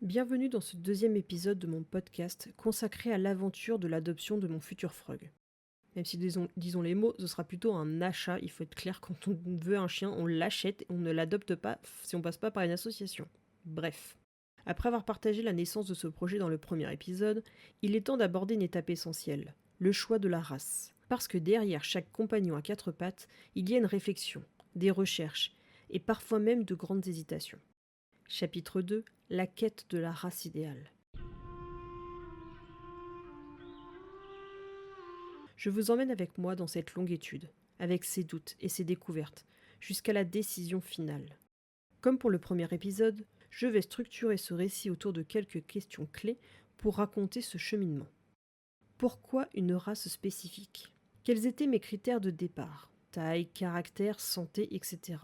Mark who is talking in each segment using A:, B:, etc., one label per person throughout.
A: Bienvenue dans ce deuxième épisode de mon podcast consacré à l'aventure de l'adoption de mon futur frog. Même si disons les mots, ce sera plutôt un achat, il faut être clair, quand on veut un chien, on l'achète et on ne l'adopte pas si on passe pas par une association. Bref. Après avoir partagé la naissance de ce projet dans le premier épisode, il est temps d'aborder une étape essentielle, le choix de la race. Parce que derrière chaque compagnon à quatre pattes, il y a une réflexion, des recherches, et parfois même de grandes hésitations. Chapitre 2, la quête de la race idéale. Je vous emmène avec moi dans cette longue étude, avec ses doutes et ses découvertes, jusqu'à la décision finale. Comme pour le premier épisode, je vais structurer ce récit autour de quelques questions clés pour raconter ce cheminement. Pourquoi une race spécifique? Quels étaient mes critères de départ? Taille, caractère, santé, etc.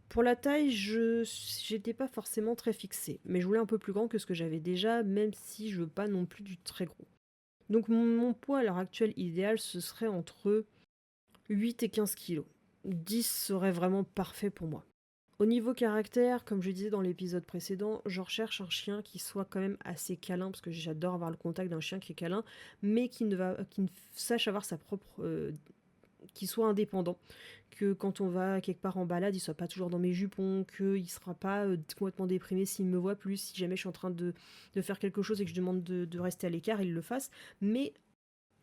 A: Pour la taille, j'étais pas forcément très fixée, mais je voulais un peu plus grand que ce que j'avais déjà, même si je veux pas non plus du très gros. Donc mon poids à l'heure actuelle idéal, ce serait entre 8 et 15 kilos. 10 serait vraiment parfait pour moi. Au niveau caractère, comme je disais dans l'épisode précédent, je recherche un chien qui soit quand même assez câlin, parce que j'adore avoir le contact d'un chien qui est câlin, mais qui ne sache avoir sa propre qu'il soit indépendant, que quand on va quelque part en balade, il soit pas toujours dans mes jupons, qu'il sera pas complètement déprimé s'il me voit plus, si jamais je suis en train de faire quelque chose et que je demande de rester à l'écart, il le fasse, mais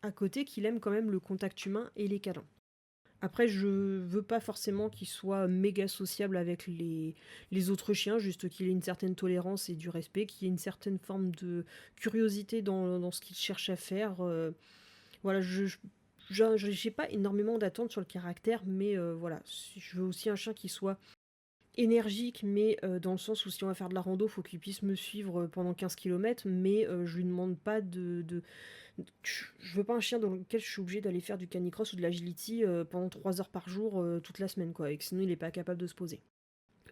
A: à côté qu'il aime quand même le contact humain et les câlins. Après, je veux pas forcément qu'il soit méga sociable avec les autres chiens, juste qu'il ait une certaine tolérance et du respect, qu'il ait une certaine forme de curiosité dans ce qu'il cherche à faire. Voilà, j'ai pas énormément d'attentes sur le caractère, mais voilà, je veux aussi un chien qui soit énergique, mais dans le sens où si on va faire de la rando, faut qu'il puisse me suivre pendant 15 km, mais je lui demande pas je veux pas un chien dans lequel je suis obligée d'aller faire du canicross ou de l'agility pendant 3 heures par jour toute la semaine, quoi, et que sinon il est pas capable de se poser.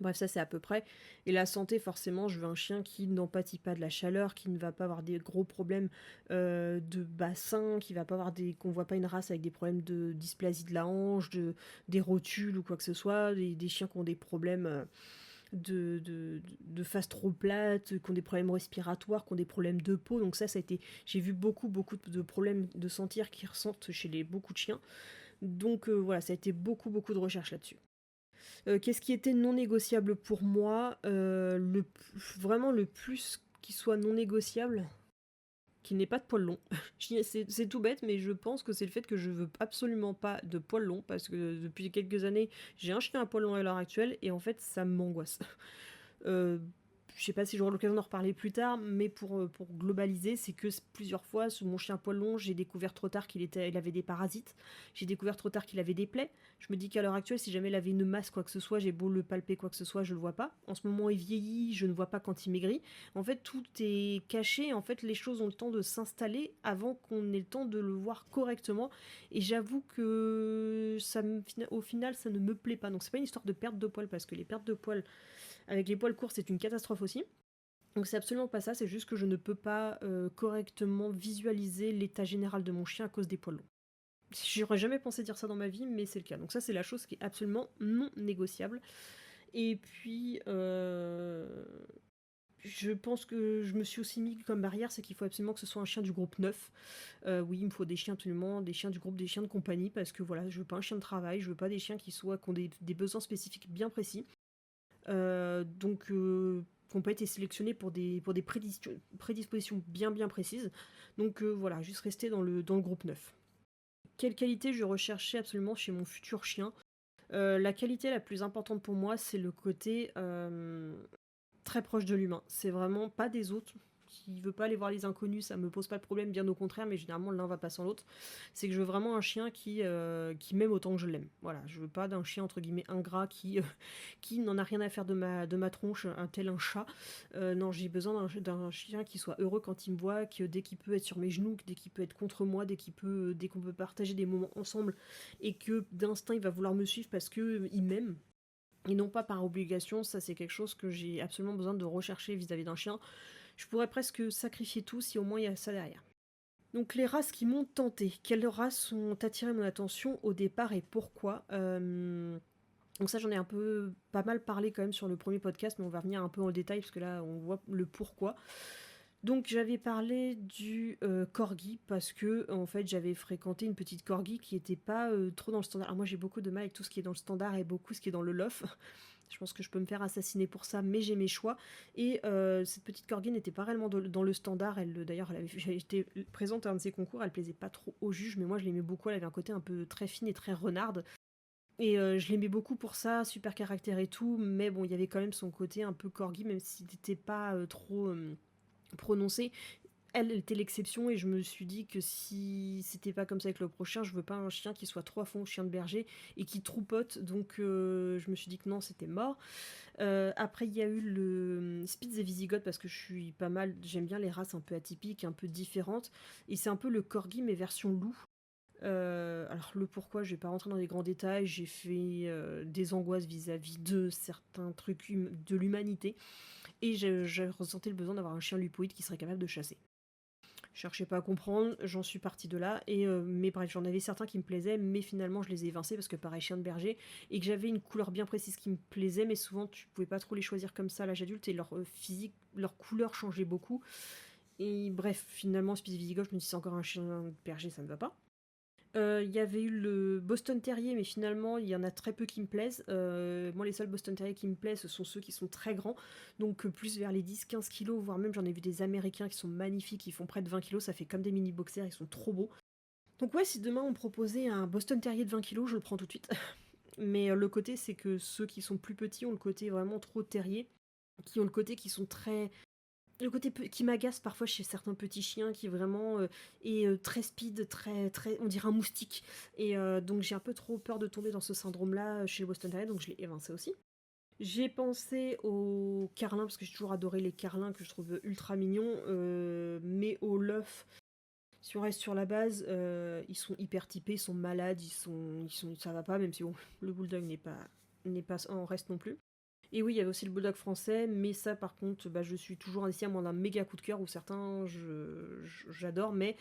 A: Bref, ça c'est à peu près. Et la santé, forcément, je veux un chien qui n'empathie pas de la chaleur, qui ne va pas avoir des gros problèmes de bassin, qui va pas avoir qu'on voit pas une race avec des problèmes de dysplasie de la hanche, des rotules ou quoi que ce soit, des chiens qui ont des problèmes de face trop plate, qui ont des problèmes respiratoires, qui ont des problèmes de peau. Donc ça a été, j'ai vu beaucoup de problèmes de sentir qui ressentent chez beaucoup de chiens. Donc voilà, ça a été beaucoup de recherches là-dessus. Qu'est-ce qui était non négociable pour moi? Vraiment le plus qui soit non négociable, qu'il n'ait pas de poils longs. C'est tout bête, mais je pense que c'est le fait que je veux absolument pas de poils longs, parce que depuis quelques années, j'ai un chien à poils longs à l'heure actuelle, et en fait, ça m'angoisse. Euh, je sais pas si j'aurai l'occasion d'en reparler plus tard, mais pour globaliser, c'est que plusieurs fois, sous mon chien poil long, j'ai découvert trop tard il avait des parasites. J'ai découvert trop tard qu'il avait des plaies. Je me dis qu'à l'heure actuelle, si jamais il avait une masse, quoi que ce soit, j'ai beau le palper, quoi que ce soit, je le vois pas. En ce moment, il vieillit, je ne vois pas quand il maigrit. En fait, tout est caché. En fait, les choses ont le temps de s'installer avant qu'on ait le temps de le voir correctement. Et j'avoue que au final, ça ne me plaît pas. Donc, c'est pas une histoire de perte de poils, parce que les pertes de poils avec les poils courts, c'est une catastrophe aussi. Donc c'est absolument pas ça, c'est juste que je ne peux pas correctement visualiser l'état général de mon chien à cause des poils longs. J'aurais jamais pensé dire ça dans ma vie, mais c'est le cas. Donc ça, c'est la chose qui est absolument non négociable. Et puis, je pense que je me suis aussi mis comme barrière, c'est qu'il faut absolument que ce soit un chien du groupe 9. Oui, il me faut des chiens absolument, des chiens du groupe, des chiens de compagnie, parce que voilà, je veux pas un chien de travail, je veux pas des chiens qui ont des besoins spécifiques bien précis. Qui n'ont pas été sélectionnés pour des prédispositions bien précises. Donc voilà, juste rester dans le groupe 9. Quelle qualité je recherchais absolument chez mon futur chien? La qualité la plus importante pour moi, c'est le côté très proche de l'humain. C'est vraiment pas des autres. Qui veut pas aller voir les inconnus, ça me pose pas de problème, bien au contraire, mais généralement l'un va pas sans l'autre. C'est que je veux vraiment un chien qui m'aime autant que je l'aime. Voilà, je veux pas d'un chien entre guillemets ingrat qui n'en a rien à faire de ma tronche, un tel un chat. Non, j'ai besoin d'un chien qui soit heureux quand il me voit, que dès qu'il peut être sur mes genoux, dès qu'il peut être contre moi, dès qu'on peut partager des moments ensemble, et que d'instinct il va vouloir me suivre parce que il m'aime et non pas par obligation. Ça c'est quelque chose que j'ai absolument besoin de rechercher vis-à-vis d'un chien. Je pourrais presque sacrifier tout si au moins il y a ça derrière. Donc les races qui m'ont tenté, quelles races ont attiré mon attention au départ et pourquoi? Donc ça, j'en ai un peu pas mal parlé quand même sur le premier podcast, mais on va revenir un peu en détail parce que là, on voit le pourquoi. Donc j'avais parlé du corgi parce que en fait j'avais fréquenté une petite corgi qui était pas trop dans le standard. Alors moi j'ai beaucoup de mal avec tout ce qui est dans le standard et beaucoup ce qui est dans le lof. Je pense que je peux me faire assassiner pour ça, mais j'ai mes choix. Et cette petite corgi n'était pas réellement dans le standard. D'ailleurs, elle été présente à un de ses concours. Elle plaisait pas trop au juge, mais moi je l'aimais beaucoup. Elle avait un côté un peu très fine et très renarde. Et je l'aimais beaucoup pour ça, super caractère et tout. Mais bon, il y avait quand même son côté un peu corgi, même s'il n'était pas trop prononcé. Elle était l'exception et je me suis dit que si c'était pas comme ça avec le prochain, je veux pas un chien qui soit trop à fond chien de berger et qui troupote, donc je me suis dit que non, c'était mort. Après il y a eu le Spitz et Visigoth parce que je suis pas mal, j'aime bien les races un peu atypiques, un peu différentes, et c'est un peu le corgi mais version loup. Alors le pourquoi, je vais pas rentrer dans les grands détails, j'ai fait des angoisses vis-à-vis de certains trucs de l'humanité, et j'ai ressenti le besoin d'avoir un chien lupoïde qui serait capable de chasser. Je cherchais pas à comprendre, j'en suis partie de là. Mais bref, j'en avais certains qui me plaisaient, mais finalement je les ai évincés parce que pareil, chien de berger, et que j'avais une couleur bien précise qui me plaisait, mais souvent tu pouvais pas trop les choisir comme ça à l'âge adulte, et leur physique, leur couleur changeait beaucoup. Et bref, finalement, Spitz Visigoth, je me dis c'est encore un chien de berger, ça ne va pas. Il y avait eu le Boston Terrier, mais finalement, il y en a très peu qui me plaisent. Moi, les seuls Boston Terrier qui me plaisent, ce sont ceux qui sont très grands, donc plus vers les 10-15 kilos, voire même j'en ai vu des Américains qui sont magnifiques, qui font près de 20 kilos, ça fait comme des mini-boxers, ils sont trop beaux. Donc ouais, si demain on me proposait un Boston Terrier de 20 kilos, je le prends tout de suite. Mais le côté, c'est que ceux qui sont plus petits ont le côté vraiment trop terrier, qui ont le côté qui sont très le côté qui m'agace parfois chez certains petits chiens qui vraiment est très speed, très, on dirait un moustique. Et donc j'ai un peu trop peur de tomber dans ce syndrome-là chez le Boston Terrier, donc je l'ai évincé aussi. J'ai pensé aux carlins, parce que j'ai toujours adoré les carlins que je trouve ultra mignons, mais au lof, si on reste sur la base, ils sont hyper typés, ils sont malades, ça va pas, même si bon, le bulldog n'est pas en reste non plus. Et oui, il y avait aussi le bulldog français, mais ça par contre, bah, je suis toujours indécis à moins d'un méga coup de cœur, où certains j'adore, mais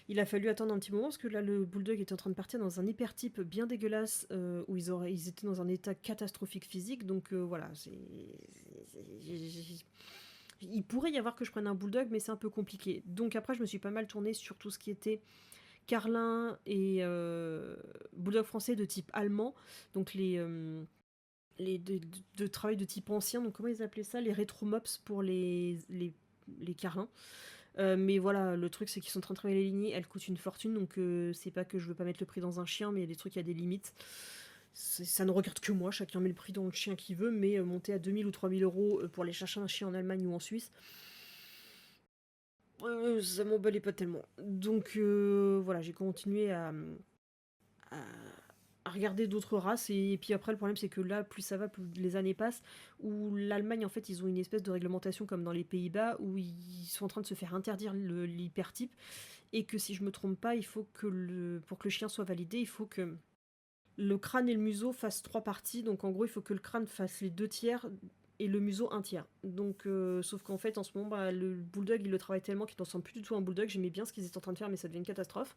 A: il a fallu attendre un petit moment parce que là le bulldog était en train de partir dans un hypertype bien dégueulasse où ils étaient dans un état catastrophique physique, donc voilà, il pourrait y avoir que je prenne un bulldog, mais c'est un peu compliqué. Donc après, je me suis pas mal tournée sur tout ce qui était carlin et bulldog français de type allemand, donc de travail de type ancien, donc comment ils appelaient ça, les rétromops pour les carlins. Mais voilà, le truc c'est qu'ils sont en train de travailler les lignées, elles coûtent une fortune, donc c'est pas que je veux pas mettre le prix dans un chien, mais il y a des trucs, il y a des limites. Ça ne regarde que moi, chacun met le prix dans le chien qu'il veut, mais monter à 2000 ou 3000 euros pour aller chercher un chien en Allemagne ou en Suisse, ça m'emballait pas tellement. Donc voilà, j'ai continué à, à regarder d'autres races, et puis après le problème c'est que là plus ça va, plus les années passent, où l'Allemagne en fait ils ont une espèce de réglementation comme dans les Pays-Bas où ils sont en train de se faire interdire l'hypertype, et que si je me trompe pas, il faut que pour que le chien soit validé, il faut que le crâne et le museau fassent 3 parties, donc en gros il faut que le crâne fasse les 2 tiers et le museau 1 tiers. Donc sauf qu'en fait en ce moment bah, le bulldog il le travaille tellement qu'il ne ressemble plus du tout à un bulldog. J'aimais bien ce qu'ils étaient en train de faire, mais ça devient une catastrophe.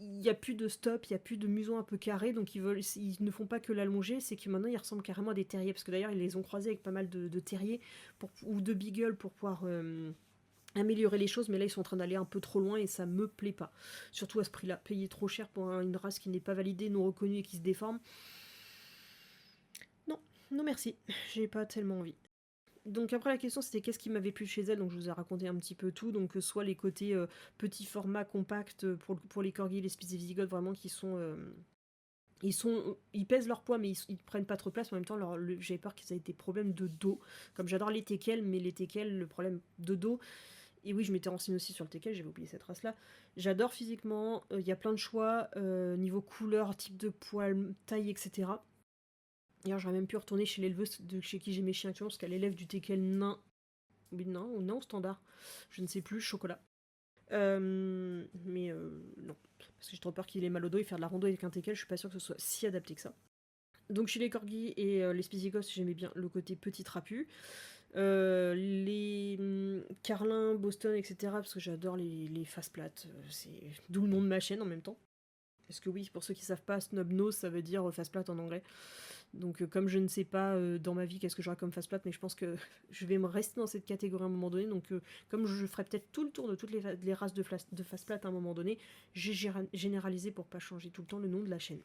A: Il n'y a plus de stop, il n'y a plus de museau un peu carré, donc ils ne font pas que l'allonger, c'est que maintenant ils ressemblent carrément à des terriers, parce que d'ailleurs ils les ont croisés avec pas mal de terriers ou de beagles pour pouvoir améliorer les choses, mais là ils sont en train d'aller un peu trop loin et ça me plaît pas. Surtout à ce prix-là, payer trop cher pour une race qui n'est pas validée, non reconnue et qui se déforme. Non, non merci, j'ai pas tellement envie. Donc après la question c'était qu'est-ce qui m'avait plu chez elle, donc je vous ai raconté un petit peu tout, donc soit les côtés petits formats compacts pour les corgis, les Spitz et Visigoths vraiment qui sont ils pèsent leur poids mais ils prennent pas trop de place, mais en même temps j'ai peur qu'ils aient des problèmes de dos, comme j'adore les teckels, mais les teckels le problème de dos. Et oui, je m'étais renseignée aussi sur le teckel, j'avais oublié cette race là. J'adore physiquement, il y a plein de choix niveau couleur, type de poil, taille, etc. D'ailleurs, j'aurais même pu retourner chez l'éleveuse chez qui j'ai mes chiens actuellement, parce qu'elle élève du teckel nain. Oui, nain ou non standard, je ne sais plus, chocolat. Mais non, parce que j'ai trop peur qu'il ait mal au dos et faire de la rando avec un teckel, je suis pas sûre que ce soit si adapté que ça. Donc chez les corgis et les spizigos, j'aimais bien le côté petit trapu. Les carlins, Boston, etc. Parce que j'adore les faces plates. C'est d'où le nom de ma chaîne en même temps. Parce que oui, pour ceux qui savent pas, snub-nose, ça veut dire face plate en anglais. Donc comme je ne sais pas dans ma vie qu'est-ce que j'aurai comme face plate, mais je pense que je vais me rester dans cette catégorie à un moment donné. Donc comme je ferai peut-être tout le tour de toutes les races de face plate à un moment donné, j'ai généralisé pour pas changer tout le temps le nom de la chaîne.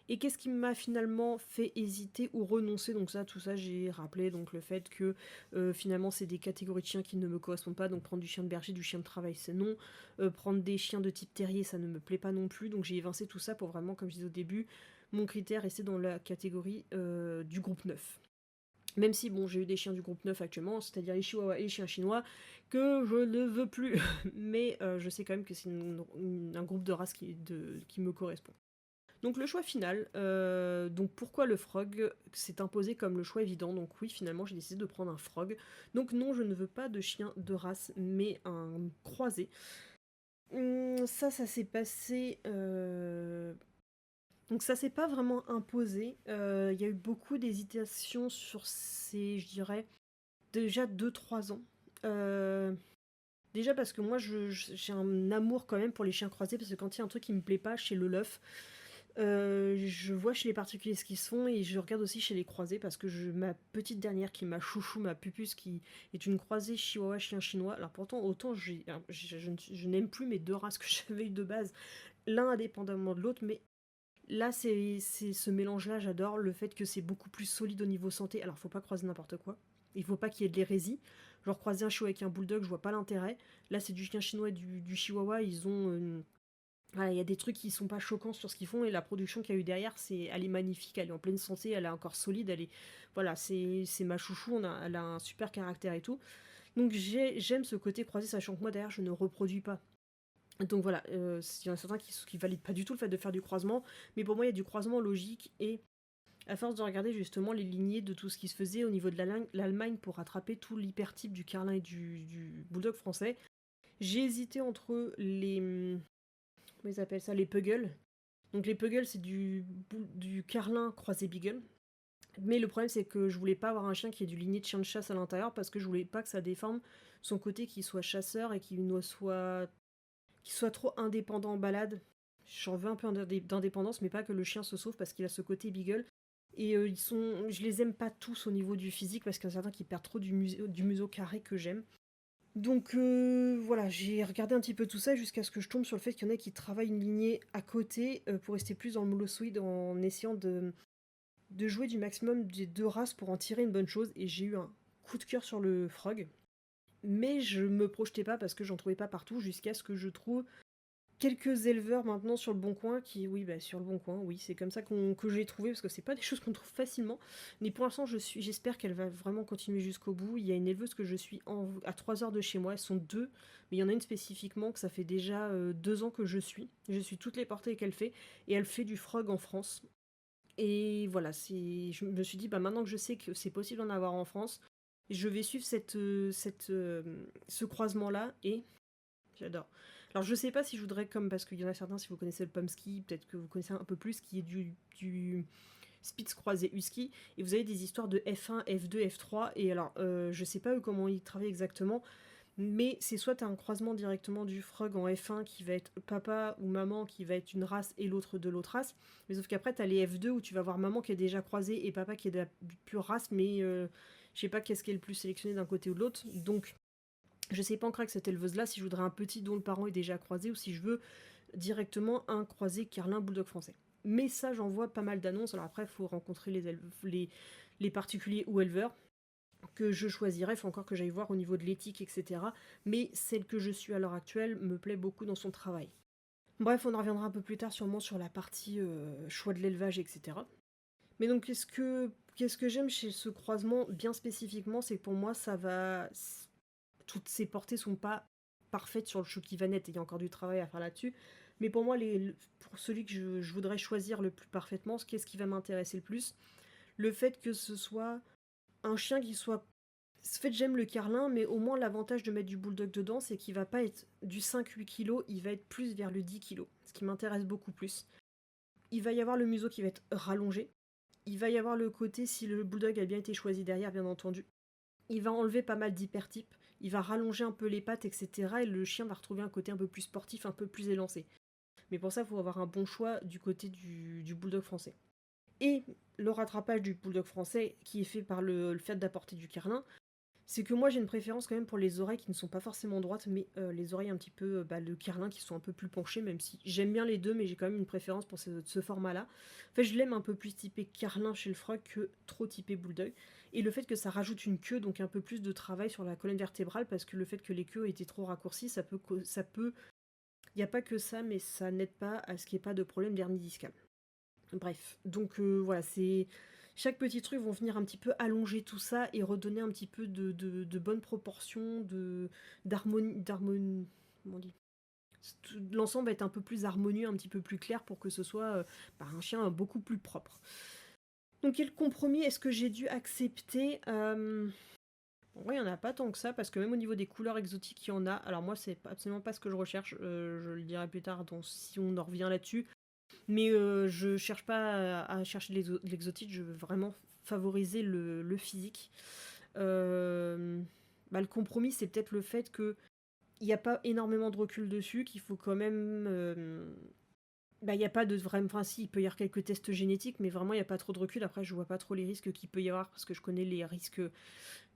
A: Et qu'est-ce qui m'a finalement fait hésiter ou renoncer? Donc ça, tout ça, j'ai rappelé donc le fait que finalement c'est des catégories de chiens qui ne me correspondent pas. Donc prendre du chien de berger, du chien de travail, c'est non. Prendre des chiens de type terrier, ça ne me plaît pas non plus. Donc j'ai évincé tout ça pour vraiment, comme je disais au début, mon critère rester dans la catégorie du groupe 9. Même si, bon, j'ai eu des chiens du groupe 9 actuellement, c'est-à-dire les chihuahuas et les chiens chinois, que je ne veux plus. Mais je sais quand même que c'est un groupe de races qui me correspond. Donc le choix final, donc pourquoi le frog s'est imposé comme le choix évident. Donc oui, finalement j'ai décidé de prendre un frog. Donc non, je ne veux pas de chien de race, mais un croisé. Ça s'est passé... Donc ça s'est pas vraiment imposé. Il y a eu beaucoup d'hésitations sur ces, je dirais, déjà 2-3 ans. Déjà parce que moi j'ai un amour quand même pour les chiens croisés, parce que quand il y a un truc qui me plaît pas chez le Leuf, je vois chez les particuliers ce qu'ils se font, et je regarde aussi chez les croisés, parce que ma petite dernière qui est ma chouchou, ma pupus, qui est une croisée chihuahua chien chinois. Alors pourtant autant je n'aime plus mes deux races que j'avais eu de base, l'un indépendamment de l'autre, mais là c'est ce mélange là, j'adore le fait que c'est beaucoup plus solide au niveau santé. Alors faut pas croiser n'importe quoi, il faut pas qu'il y ait de l'hérésie. Genre croiser un chihuahua avec un bulldog, je vois pas l'intérêt. Là c'est du chien chinois et du chihuahua, ils ont voilà, il y a des trucs qui sont pas choquants sur ce qu'ils font, et la production qu'il y a eu derrière, elle est magnifique, elle est en pleine santé, elle est encore solide, voilà, c'est ma chouchou, elle a un super caractère et tout. Donc j'aime ce côté croisé, sachant que moi derrière je ne reproduis pas. Donc voilà, il y en a certains qui valident pas du tout le fait de faire du croisement, mais pour moi il y a du croisement logique, et à force de regarder justement les lignées de tout ce qui se faisait au niveau de l'Allemagne pour rattraper tout l'hypertype du Carlin et du bulldog français, j'ai hésité entre comment ils appellent ça, les Puggles. Donc les Puggles, c'est du Carlin croisé Beagle. Mais le problème, c'est que je voulais pas avoir un chien qui ait du ligné de chien de chasse à l'intérieur, parce que je voulais pas que ça déforme son côté qui soit chasseur et qui soit trop indépendant en balade. J'en veux un peu d'indépendance, mais pas que le chien se sauve, parce qu'il a ce côté Beagle. Et je les aime pas tous au niveau du physique, parce qu'il y en a certains qui perdent trop du museau carré que j'aime. Donc voilà, j'ai regardé un petit peu tout ça jusqu'à ce que je tombe sur le fait qu'il y en a qui travaillent une lignée à côté pour rester plus dans le molossoïde, en essayant de jouer du maximum des deux races pour en tirer une bonne chose. Et j'ai eu un coup de cœur sur le frog, mais je me projetais pas parce que j'en trouvais pas partout, jusqu'à ce que je trouve quelques éleveurs maintenant sur le Bon Coin oui, bah sur le Bon Coin, oui, c'est comme ça que j'ai trouvé, parce que c'est pas des choses qu'on trouve facilement. Mais pour l'instant, j'espère qu'elle va vraiment continuer jusqu'au bout. Il y a une éleveuse que je suis à 3 heures de chez moi, elles sont deux, mais il y en a une spécifiquement que ça fait déjà 2 ans que je suis. Je suis toutes les portées qu'elle fait, et elle fait du frog en France. Et voilà, je me suis dit, bah maintenant que je sais que c'est possible d'en avoir en France, je vais suivre ce croisement-là, et j'adore. Alors je sais pas si je voudrais, comme, parce qu'il y en a certains, si vous connaissez le Pomsky, peut-être que vous connaissez un peu plus, qui est du Spitz croisé Husky, et vous avez des histoires de F1, F2, F3, et alors je sais pas eux comment ils travaillent exactement, mais c'est soit un croisement directement du frog en F1 qui va être papa ou maman qui va être une race et l'autre de l'autre race, mais sauf qu'après t'as les F2 où tu vas voir maman qui est déjà croisée et papa qui est de la pure race, mais je sais pas qu'est-ce qui est le plus sélectionné d'un côté ou de l'autre. Donc je sais pas encore avec cette éleveuse là si je voudrais un petit dont le parent est déjà croisé, ou si je veux directement un croisé Carlin bulldog français. Mais ça, j'en vois pas mal d'annonces. Alors après, il faut rencontrer les particuliers ou éleveurs que je choisirais. Il faut encore que j'aille voir au niveau de l'éthique, etc. Mais celle que je suis à l'heure actuelle me plaît beaucoup dans son travail. Bref, on en reviendra un peu plus tard sûrement sur la partie choix de l'élevage, etc. Mais donc, qu'est-ce que j'aime chez ce croisement bien spécifiquement, c'est que pour moi, toutes ses portées sont pas parfaites sur le choux qui va naître, et il y a encore du travail à faire là-dessus. Mais pour moi, pour celui que je voudrais choisir le plus parfaitement, qu'est-ce qui va m'intéresser le plus? Le fait que ce soit un chien qui soit... En fait, j'aime le carlin, mais au moins l'avantage de mettre du bulldog dedans, c'est qu'il va pas être du 5-8 kg, il va être plus vers le 10 kg, ce qui m'intéresse beaucoup plus. Il va y avoir le museau qui va être rallongé. Il va y avoir le côté, si le bulldog a bien été choisi derrière, bien entendu. Il va enlever pas mal d'hypertypes, il va rallonger un peu les pattes, etc. Et le chien va retrouver un côté un peu plus sportif, un peu plus élancé. Mais pour ça, il faut avoir un bon choix du côté du bulldog français. Et le rattrapage du bulldog français, qui est fait par le fait d'apporter du carlin, c'est que moi j'ai une préférence quand même pour les oreilles qui ne sont pas forcément droites, mais les oreilles un petit peu de carlin qui sont un peu plus penchées, même si j'aime bien les deux, mais j'ai quand même une préférence pour ce format-là. En fait, je l'aime un peu plus typé carlin chez le frog que trop typé bulldog. Et le fait que ça rajoute une queue, donc un peu plus de travail sur la colonne vertébrale, parce que le fait que les queues étaient trop raccourcies, ça peut. Il n'y a pas que ça, mais ça n'aide pas à ce qu'il n'y ait pas de problème d'hernie discale. Bref, donc voilà, c'est. Chaque petit truc vont venir un petit peu allonger tout ça et redonner un petit peu de bonnes proportions, d'harmonie. Comment on dit. L'ensemble va être un peu plus harmonieux, un petit peu plus clair pour que ce soit un chien beaucoup plus propre. Donc quel compromis est-ce que j'ai dû accepter En vrai, il n'y en a pas tant que ça, parce que même au niveau des couleurs exotiques, il y en a. Alors moi, c'est absolument pas ce que je recherche, je le dirai plus tard si on en revient là-dessus. Mais je cherche pas à chercher de l'exotique, je veux vraiment favoriser le physique. Le compromis, c'est peut-être le fait qu'il n'y a pas énormément de recul dessus, qu'il faut quand même. Il n'y a pas de vrai. Enfin, si, il peut y avoir quelques tests génétiques, mais vraiment, il n'y a pas trop de recul. Après, je vois pas trop les risques qu'il peut y avoir, parce que je connais les risques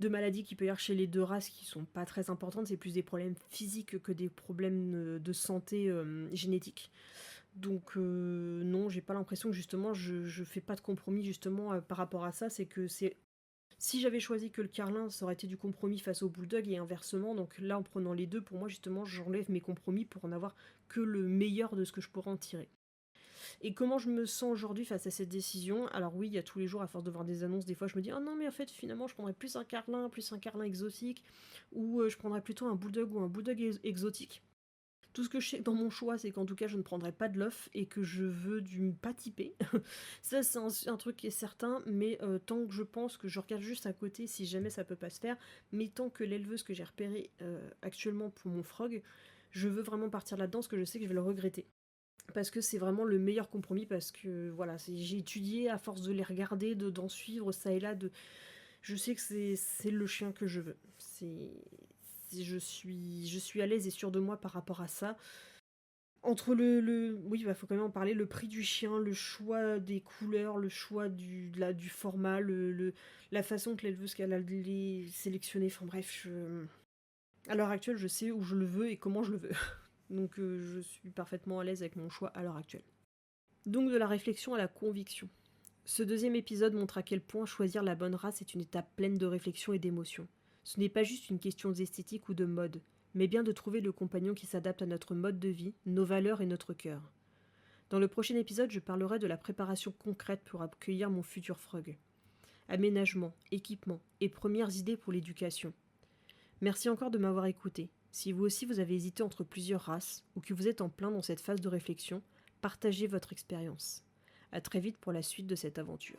A: de maladies qu'il peut y avoir chez les deux races qui sont pas très importantes. C'est plus des problèmes physiques que des problèmes de santé génétique. Donc non, j'ai pas l'impression que justement je fais pas de compromis justement par rapport à ça. C'est que c'est si j'avais choisi que le carlin, ça aurait été du compromis face au bulldog et inversement. Donc là, en prenant les deux, pour moi justement, j'enlève mes compromis pour en avoir que le meilleur de ce que je pourrais en tirer. Et comment je me sens aujourd'hui face à cette décision? Alors oui, il y a tous les jours, à force de voir des annonces, des fois je me dis oh non mais en fait finalement je prendrais plus un carlin exotique, ou je prendrais plutôt un bulldog ou un bulldog exotique. Tout ce que je sais dans mon choix, c'est qu'en tout cas, je ne prendrai pas de l'œuf et que je veux du pas typé. Ça, c'est un truc qui est certain, mais tant que je pense que je regarde juste à côté, si jamais ça peut pas se faire, mais tant que l'éleveuse que j'ai repérée actuellement pour mon frog, je veux vraiment partir là-dedans, parce que je sais que je vais le regretter. Parce que c'est vraiment le meilleur compromis, parce que voilà, j'ai étudié à force de les regarder, d'en suivre ça et là, je sais que c'est le chien que je veux. Je suis à l'aise et sûre de moi par rapport à ça. Entre oui, faut quand même en parler, le prix du chien, le choix des couleurs, le choix du format, la façon que l'éleveuse qu'elle a les sélectionné, enfin bref, à l'heure actuelle, je sais où je le veux et comment je le veux. Donc je suis parfaitement à l'aise avec mon choix à l'heure actuelle. Donc de la réflexion à la conviction. Ce deuxième épisode montre à quel point choisir la bonne race est une étape pleine de réflexion et d'émotion. Ce n'est pas juste une question d'esthétique ou de mode, mais bien de trouver le compagnon qui s'adapte à notre mode de vie, nos valeurs et notre cœur. Dans le prochain épisode, je parlerai de la préparation concrète pour accueillir mon futur frog. Aménagement, équipement et premières idées pour l'éducation. Merci encore de m'avoir écouté. Si vous aussi vous avez hésité entre plusieurs races ou que vous êtes en plein dans cette phase de réflexion, partagez votre expérience. À très vite pour la suite de cette aventure.